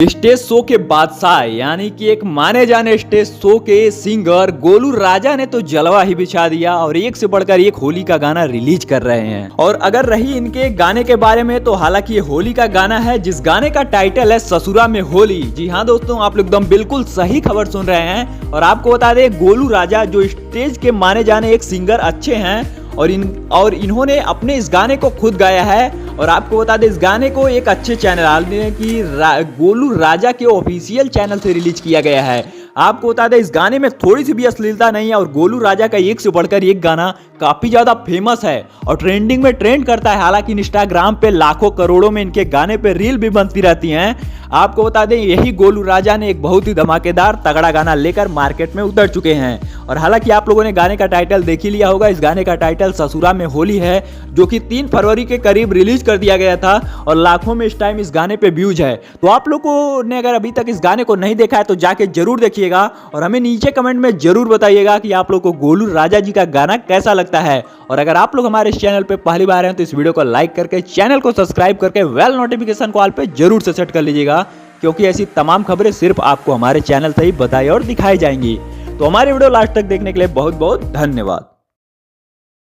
Stage show के बादशाह यानी कि एक माने जाने स्टेज शो के सिंगर गोलू राजा ने तो जलवा ही बिछा दिया और एक से बढ़कर एक होली का गाना रिलीज कर रहे हैं। और अगर रही इनके गाने के बारे में तो हालांकि ये होली का गाना है जिस गाने का टाइटल है ससुरा में होली। जी हाँ दोस्तों, आप लोग एकदम बिल्कुल सही खबर सुन रहे हैं। और आपको बता दें, गोलू राजा जो स्टेज के माने जाने एक सिंगर अच्छे हैं और इन्होंने अपने इस गाने को खुद गाया है। और आपको बता दें, इस गाने को एक अच्छे चैनल की गोलू राजा के ऑफिशियल चैनल से रिलीज किया गया है। आपको बता दें, इस गाने में थोड़ी सी भी अश्लीलता नहीं है और गोलू राजा का एक से बढ़कर एक गाना काफी ज्यादा फेमस है और ट्रेंडिंग में ट्रेंड करता है। हालांकि इंस्टाग्राम पे लाखों करोड़ों में इनके गाने पे रील भी बनती रहती हैं। आपको बता दें, यही गोलू राजा ने एक बहुत ही धमाकेदार तगड़ा गाना लेकर मार्केट में उतर चुके हैं। और हालांकि आप लोगों ने गाने का टाइटल देख ही लिया होगा। इस गाने का टाइटल ससुरा में होली है, जो कि 3 फरवरी के करीब रिलीज कर दिया गया था और लाखों में इस टाइम इस गाने पे व्यूज है। तो आप लोगों ने अगर अभी तक इस गाने को नहीं देखा है तो जाके जरूर देखिएगा और हमें नीचे कमेंट में जरूर बताइएगा कि आप लोग को गोलू राजा जी का गाना कैसा लगता है। और अगर आप लोग हमारे इस चैनल पे पहली बार हैं तो इस वीडियो को लाइक करके चैनल को सब्सक्राइब करके बेल नोटिफिकेशन को ऑल पे जरूर से सेट कर लीजिएगा, क्योंकि ऐसी तमाम खबरें सिर्फ आपको हमारे चैनल से ही बताई और दिखाई जाएंगी। तो हमारे वीडियो लास्ट तक देखने के लिए बहुत बहुत धन्यवाद।